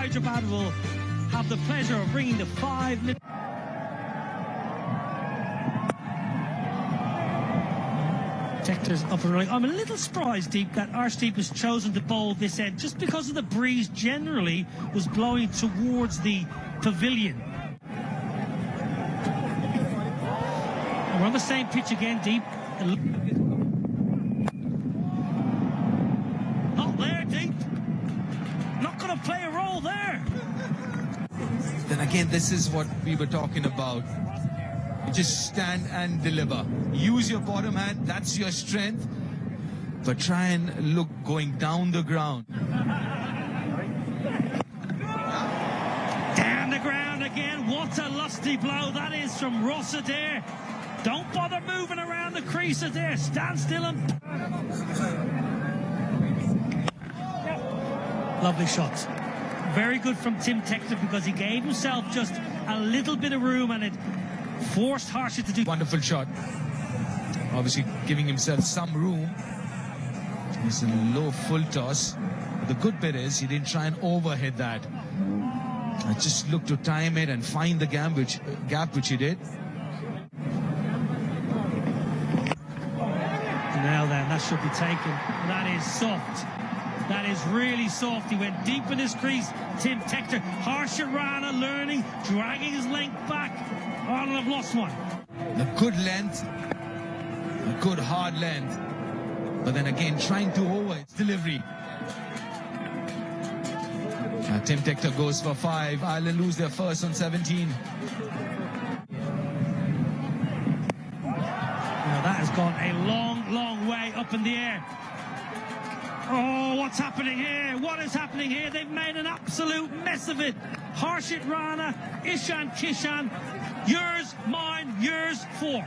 Hyderabad will have the pleasure of bringing the 5 minutes. Tector's up and running. I'm a little surprised, Deep, that Arshdeep has chosen to bowl this end just because of the breeze generally was blowing towards the pavilion. We're on the same pitch again, Deep. Not there, Deep. Not going to play a role there. Then again, this is what we were talking about. You just stand and deliver. Use your bottom hand, that's your strength. But try and look going down the ground. Down the ground again. What a lusty blow that is from Ross Adair. Don't bother moving around the crease, Adair. Stand still and... Lovely shots. Very good from Tim Tector because he gave himself just a little bit of room and it forced Harsha to do... Wonderful shot. Obviously giving himself some room. It's a low full toss. But the good bit is he didn't try and overhead that. I just looked to time it and find the gap, which he did. Now then, that should be taken. That is soft. That is really soft. He went deep in his crease. Tim Tector, Harsha Rana learning, dragging his length back. Ireland have lost one. A good length, a good hard length. But then again, trying to over its delivery. Tim Tector goes for 5. Ireland lose their first on 17. Now that has gone a long, long way up in the air. Oh, what's happening here? What is happening here? They've made an absolute mess of it. Harshit Rana, Ishan Kishan, yours, mine, yours, 4.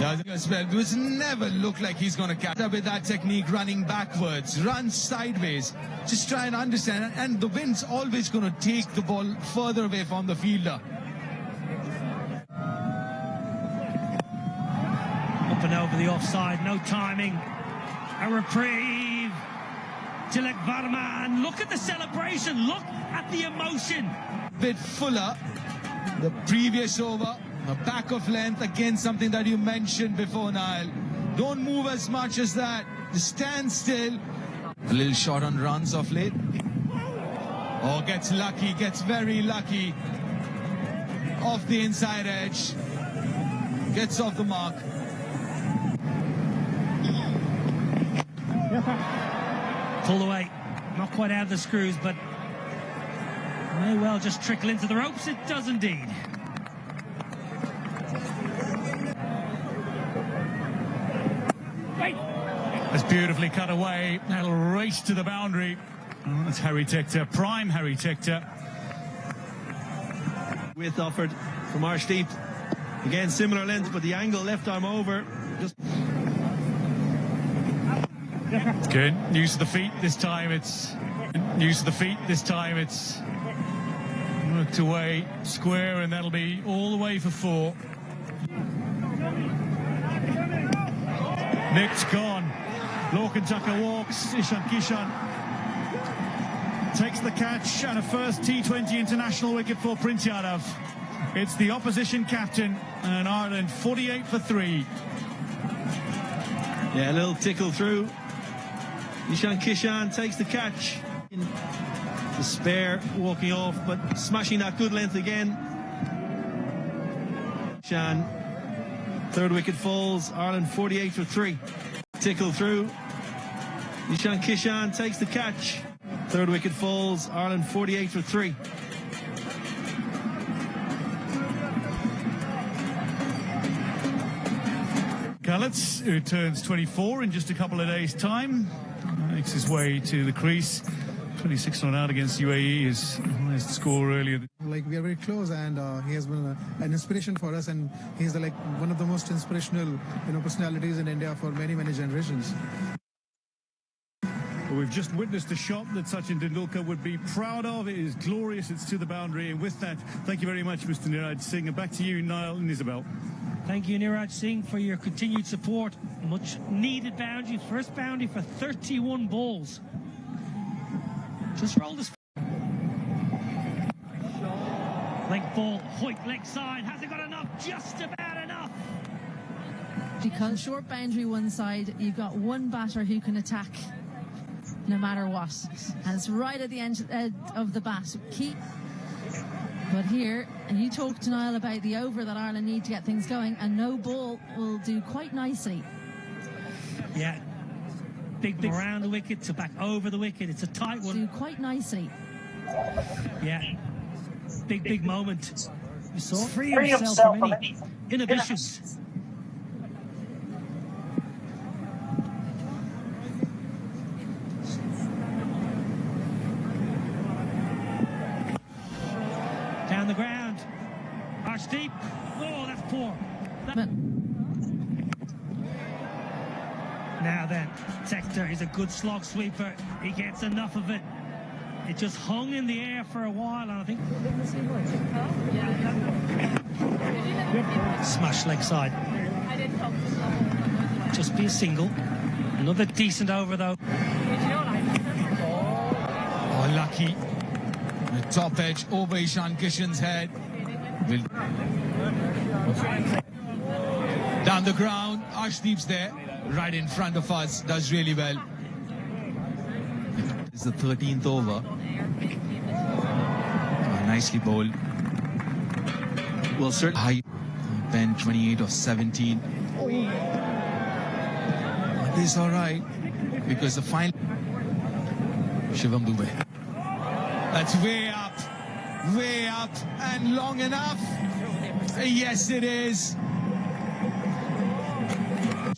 It was never looked like he's going to catch up with that technique, running backwards, run sideways. Just try and understand. And the wind's always going to take the ball further away from the fielder. Up and over the offside, no timing. A reprieve. Tilak Varman, look at the celebration, look at the emotion. Bit fuller, the previous over, a back of length, again something that you mentioned before, Niall. Don't move as much as that, just stand still. A little short on runs of late. Oh, gets lucky, gets very lucky. Off the inside edge, gets off the mark. Pulled away, not quite out of the screws, but may well just trickle into the ropes. It does indeed. That's beautifully cut away. That'll race to the boundary. Oh, that's Harry Tector, prime Harry Tector. Width offered from Arshdeep. Again, similar length, but the angle left arm over. Just good. Use of the feet this time. It's worked away square, and that'll be all the way for 4. Nick's gone. Lorcan Tucker walks. Ishan Kishan takes the catch and a first T20 international wicket for Prince Yadav. It's the opposition captain, and Ireland 48 for 3. Yeah, a little tickle through. Ishan Kishan takes the catch. The spare walking off, but smashing that good length again. Kishan, 3rd wicket falls. Ireland 48 for 3. Tickle through. Ishan Kishan takes the catch. 3rd wicket falls. Ireland 48 for 3. Gallets, who turns 24 in just a couple of days' time, makes his way to the crease. 26 not out against UAE, his highest score earlier. Like, we are very close, and he has been an inspiration for us, and he's like one of the most inspirational, personalities in India for many, many generations. Well, we've just witnessed a shot that Sachin Tendulkar would be proud of. It is glorious. It's to the boundary, and with that, thank you very much, Mr. Niraj Singh, and back to you, Niall and Isabel. Thank you, Niraj Singh, for your continued support. Much needed boundary, first boundary for 31 balls. Just roll this. Length ball, Hoyt leg side. Has it got enough? Just about enough. Because short boundary one side, you've got one batter who can attack no matter what. And it's right at the end of the bat. But here, and you talked to Niall about the over that Ireland need to get things going, and no ball will do quite nicely. Yeah. Big around the wicket to back over the wicket. It's a tight one. Do quite nicely. Yeah. Big moment. You saw free himself from any inhibitions. Down the ground. Arch deep. Oh, that's poor. Now then, Tector is a good slog sweeper. He gets enough of it. It just hung in the air for a while, and I think smash leg side. Just be a single. Another decent over though. Oh, lucky. The top edge over Ishan Kishan's head. Down the ground, Arshdeep's there, right in front of us, does really well. It's the 13th over. Oh, nicely bowled. Well, certainly. High. Ben 28 of 17. But this all right, because the final. Shivam Dubey. That's way up, and long enough. Yes, it is.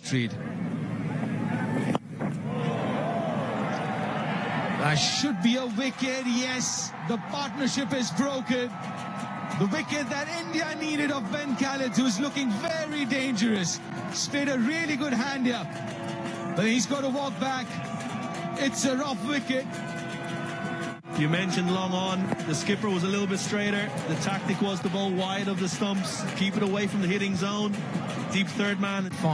Straight. That should be a wicket. Yes, the partnership is broken. The wicket that India needed of Ben Khaled, who's looking very dangerous. He's played a really good hand here, but he's got to walk back. It's a rough wicket. You mentioned long on. The skipper was a little bit straighter. The tactic was to bowl wide of the stumps, keep it away from the hitting zone. Deep third man. Go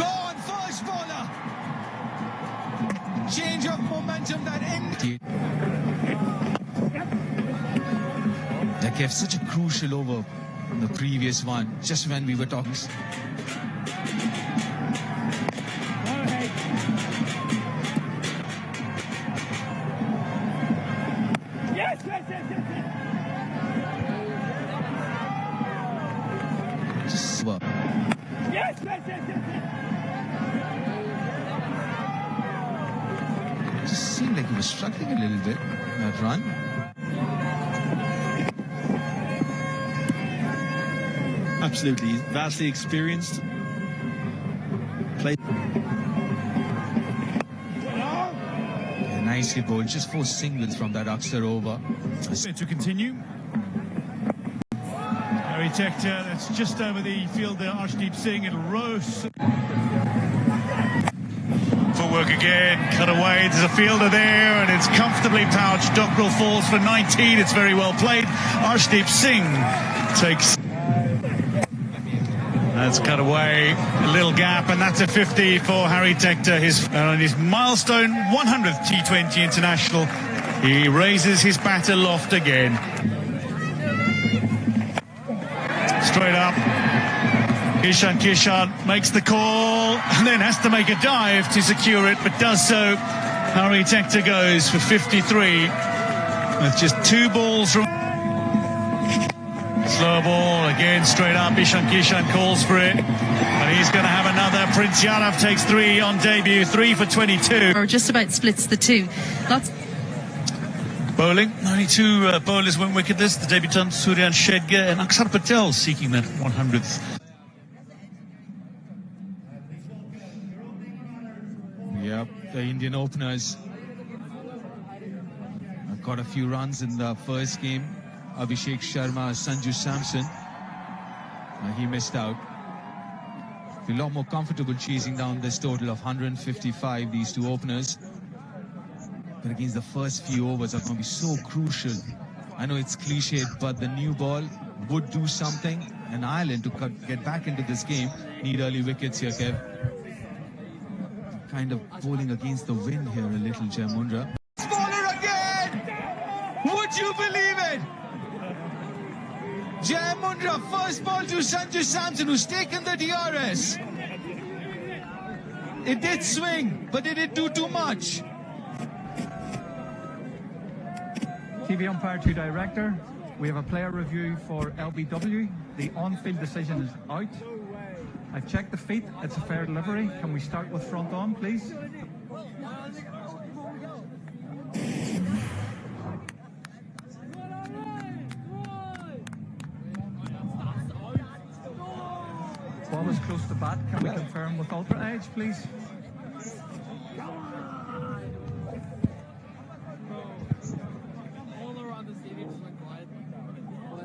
on, first bowler. Change of momentum that ended. That gave such a crucial over in the previous one, just when we were talking. Just seemed like he was struggling a little bit in that run. Absolutely, he's vastly experienced. Yeah, nicely bowled, just 4 singles from that Axar over. To continue. Harry Tector, that's just over the field there. Arshdeep Singh, it'll rose. Footwork again, cut away. There's a fielder there, and it's comfortably pouched. Dockrell falls for 19. It's very well played. Arshdeep Singh takes. That's cut away, a little gap, and that's a 50 for Harry Tector. On his milestone 100th T20 international, he raises his bat aloft again. Straight up, Ishan Kishan makes the call and then has to make a dive to secure it, but does so. Harry Tector goes for 53 with just 2 balls from. Slow ball again, straight up. Ishan Kishan calls for it, and he's going to have another. Prince Yadav takes 3 on debut, 3 for 22. Or just about splits the 2. Lots. Bowling, only 2 bowlers went wicketless. The debutant Suryan Shedgar and Akshar Patel seeking that 100th. Yep, the Indian openers got a few runs in the first game. Abhishek Sharma, Sanju Samson, he missed out. A lot more comfortable chasing down this total of 155, these 2 openers. But against the first few overs are going to be so crucial. I know it's cliched, but the new ball would do something. And Ireland, to get back into this game, need early wickets here, Kev. kind of bowling against the wind here a little, Jai Mundra. Bowler again! Would you believe it? Jai Mundra, first ball to Sanju Samson, who's taken the DRS. It did swing, but did it do too much? TV umpire to director. We have a player review for LBW. The on-field decision is out. I've checked the feet. It's a fair delivery. Can we start with front on, please? Ball is close to bat. Can we confirm with ultra edge, please?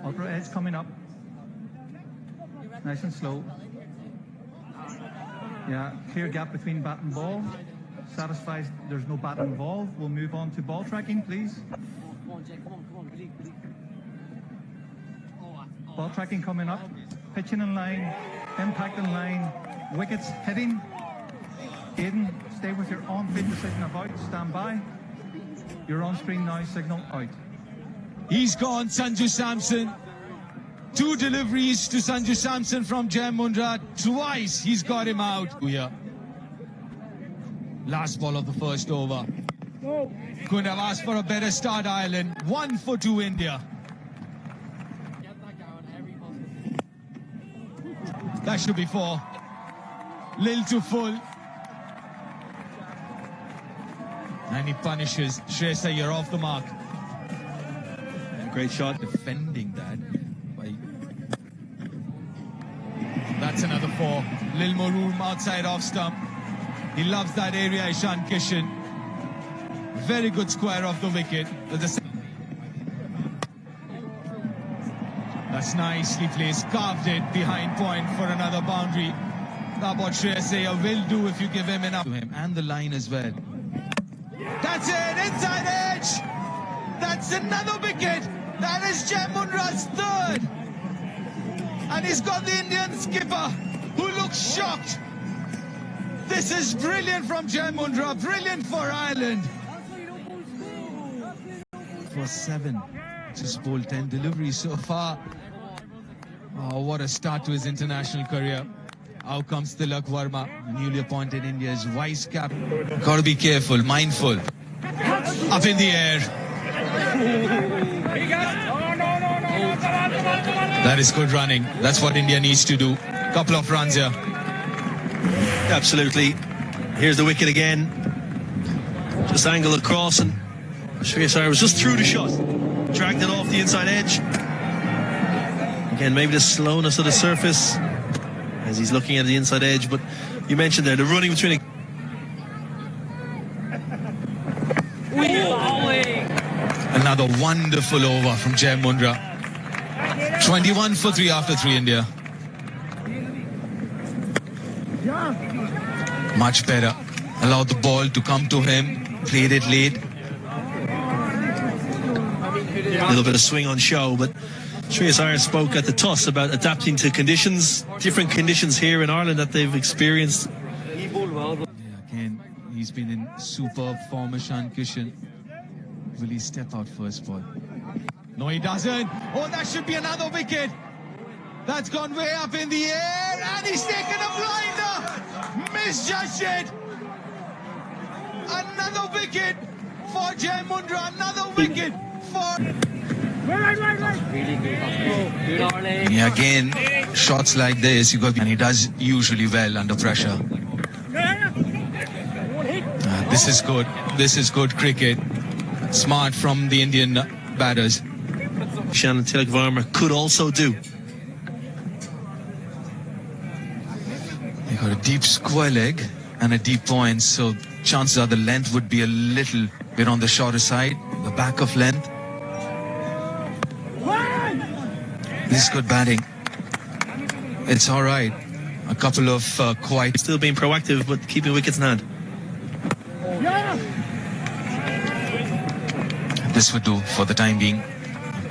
Ultra edge coming up. Nice and slow. Yeah, clear gap between bat and ball. Satisfies there's no bat involved. We'll move on to ball tracking, please. Ball tracking coming up. Pitching in line. Impact in line. Wickets hitting. Aiden, stay with your on-field decision of out. Stand by. Your on-screen now signal out. He's gone, Sanju Samson. 2 deliveries to Sanju Samson from Jai Mundra. Twice he's got him out. Here. Last ball of the first over. Couldn't have asked for a better start, Ireland. 1 for 2 India. That should be 4. Lil to full. And he punishes. Shreyas, you're off the mark. Great shot. Defending that. That's another 4. Lil more room outside off stump. He loves that area, Ishan Kishan. Very good square off the wicket. That's nicely placed. Carved it behind point for another boundary. That's what Shreyas will do if you give him enough. To him and the line as well. That's it, inside edge. That's another wicket. That is Jai Mundra's 3rd. And he's got the Indian skipper who looks shocked. This is brilliant from Jai Mundra, brilliant for Ireland. For 7, just bowled 10 deliveries so far. Oh, what a start to his international career. Out comes Tilak Verma, newly appointed India's vice captain. Got to be careful, mindful. Up in the air. That is good running. That's what India needs to do. Couple of runs here. Absolutely. Here's the wicket again. Just angled across, and Shreyas Iyer was just through the shot. Dragged it off the inside edge. Again, maybe the slowness of the surface as he's looking at the inside edge, but you mentioned there the running between Another wonderful over from Jai Mundra. 21 for 3 after 3 India. Much better. Allowed the ball to come to him. Played it late. a little bit of swing on show, but Shreyas Iyer spoke at the toss about adapting to conditions, different conditions here in Ireland that they've experienced. Yeah, again, he's been in superb form, Ishan Kishan. Will he step out first ball? No, he doesn't. Oh, that should be another wicket. That's gone way up in the air, and he's taken a blinder. Misjudged it. Another wicket for Jai Mundra. Another wicket for... Yeah, again, shots like this, and he does usually well under pressure. This is good. This is good cricket. Smart from the Indian batters. Shannon Tilak Verma could also do. They got a deep square leg and a deep point, so chances are the length would be a little bit on the shorter side, the back of length. This is good batting. It's all right. A couple of quite... Still being proactive, but keeping wickets in hand. This would do for the time being.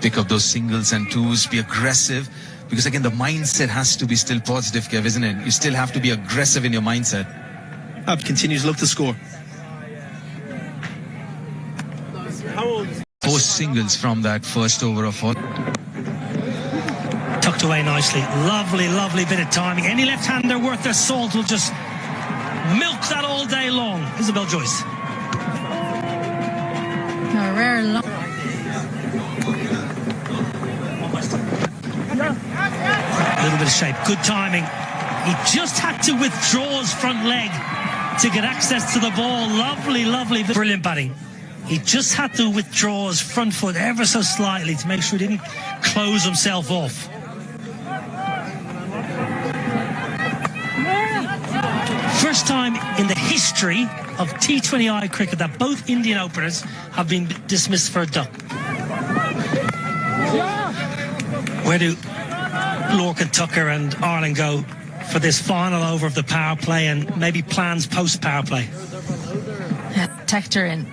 Pick up those singles and twos, be aggressive. Because again, the mindset has to be still positive, Kev, isn't it? You still have to be aggressive in your mindset. continues to look to score. Post singles from that first over of all. Tucked away nicely. Lovely, lovely bit of timing. Any left-hander worth their salt will just milk that all day long. Isabel Joyce. A rare long. A little bit of shape. Good timing. He just had to withdraw his front leg to get access to the ball. Lovely, lovely. Brilliant batting. He just had to withdraw his front foot ever so slightly to make sure he didn't close himself off. First time in the history of T20I cricket that both Indian openers have been dismissed for a duck. Where do Lorcan, Tucker and Ireland go for this final over of the power play and maybe plans post power play? Tector in.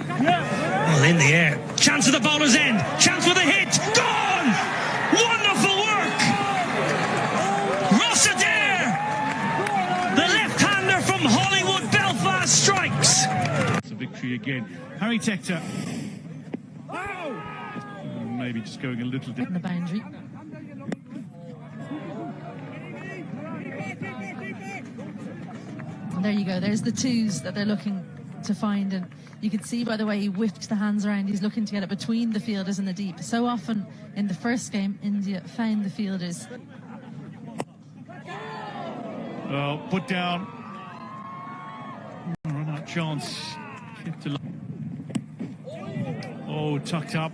Well, in the air. Chance at the bowler's end. Chance with a hit. Gone! Wonderful work! Ross Adair! The left-hander from Hollywood, Belfast strikes. It's a victory again. Harry Tector. Maybe just going a little bit. The boundary. And there you go. There's the twos that they're looking to find, and you can see by the way he whipped the hands around, he's looking to get it between the fielders and the deep. So often in the first game, India found the fielders. Well, put down. Run out chance. Oh, tucked up.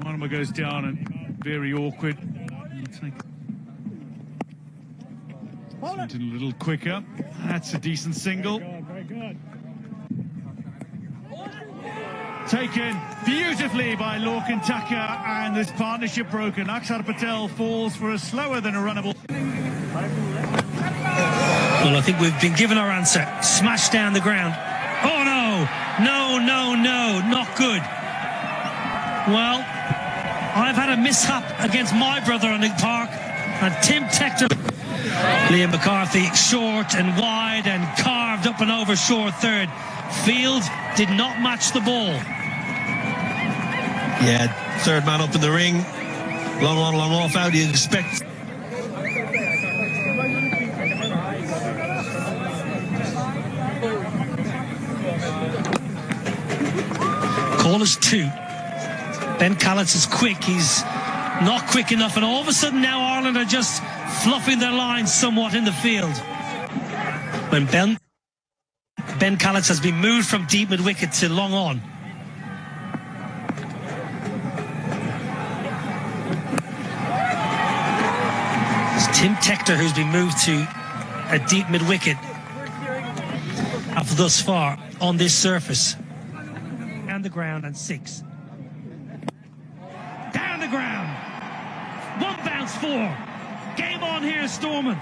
One of them goes down and very awkward. Something a little quicker. That's a decent single. Taken beautifully by Lorcan Tucker, and this partnership broken. Akshar Patel falls for a slower than a runnable. Well, I think we've been given our answer. Smashed down the ground. Oh no! No, no, no, not good. Well, I've had a mishap against my brother on the park, and Tim Tector. Liam McCarthy short and wide and carved up and over short third. Field did not match the ball. Yeah, third man up in the ring. Long on, long off. How do you expect? Call is 2. Ben Callets is quick. He's not quick enough, and all of a sudden now Ireland are just fluffing their lines somewhat in the field. When Ben Callets has been moved from deep mid-wicket to long on. It's Tim Tector who's been moved to a deep mid-wicket thus far on this surface. Down the ground and 6. Down the ground. 1 bounce 4. Game on here, Storman.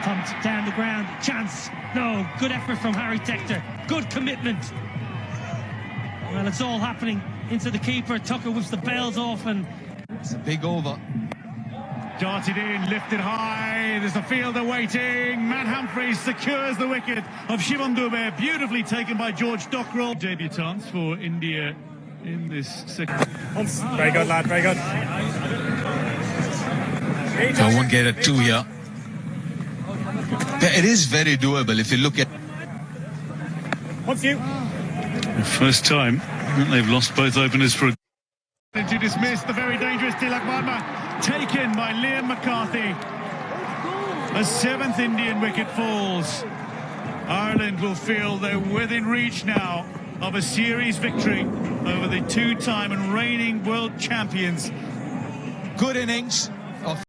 Pumped down the ground. Chance. No. Good effort from Harry Tector. Good commitment. Well, it's all happening into the keeper. Tucker whips the bells off, and it's a big over. Darted in, lifted high. There's a fielder waiting. Matt Humphreys secures the wicket of Shivam Dubey. Beautifully taken by George Dockrell. Debutants for India in this second. Very good, lad. Very good. I won't get a 2 here. It is very doable if you look at. First time they've lost both openers for a. To dismiss the very dangerous Tilak Varma, taken by Liam McCarthy. A 7th Indian wicket falls. Ireland will feel they're within reach now of a series victory over the 2-time and reigning world champions. Good innings.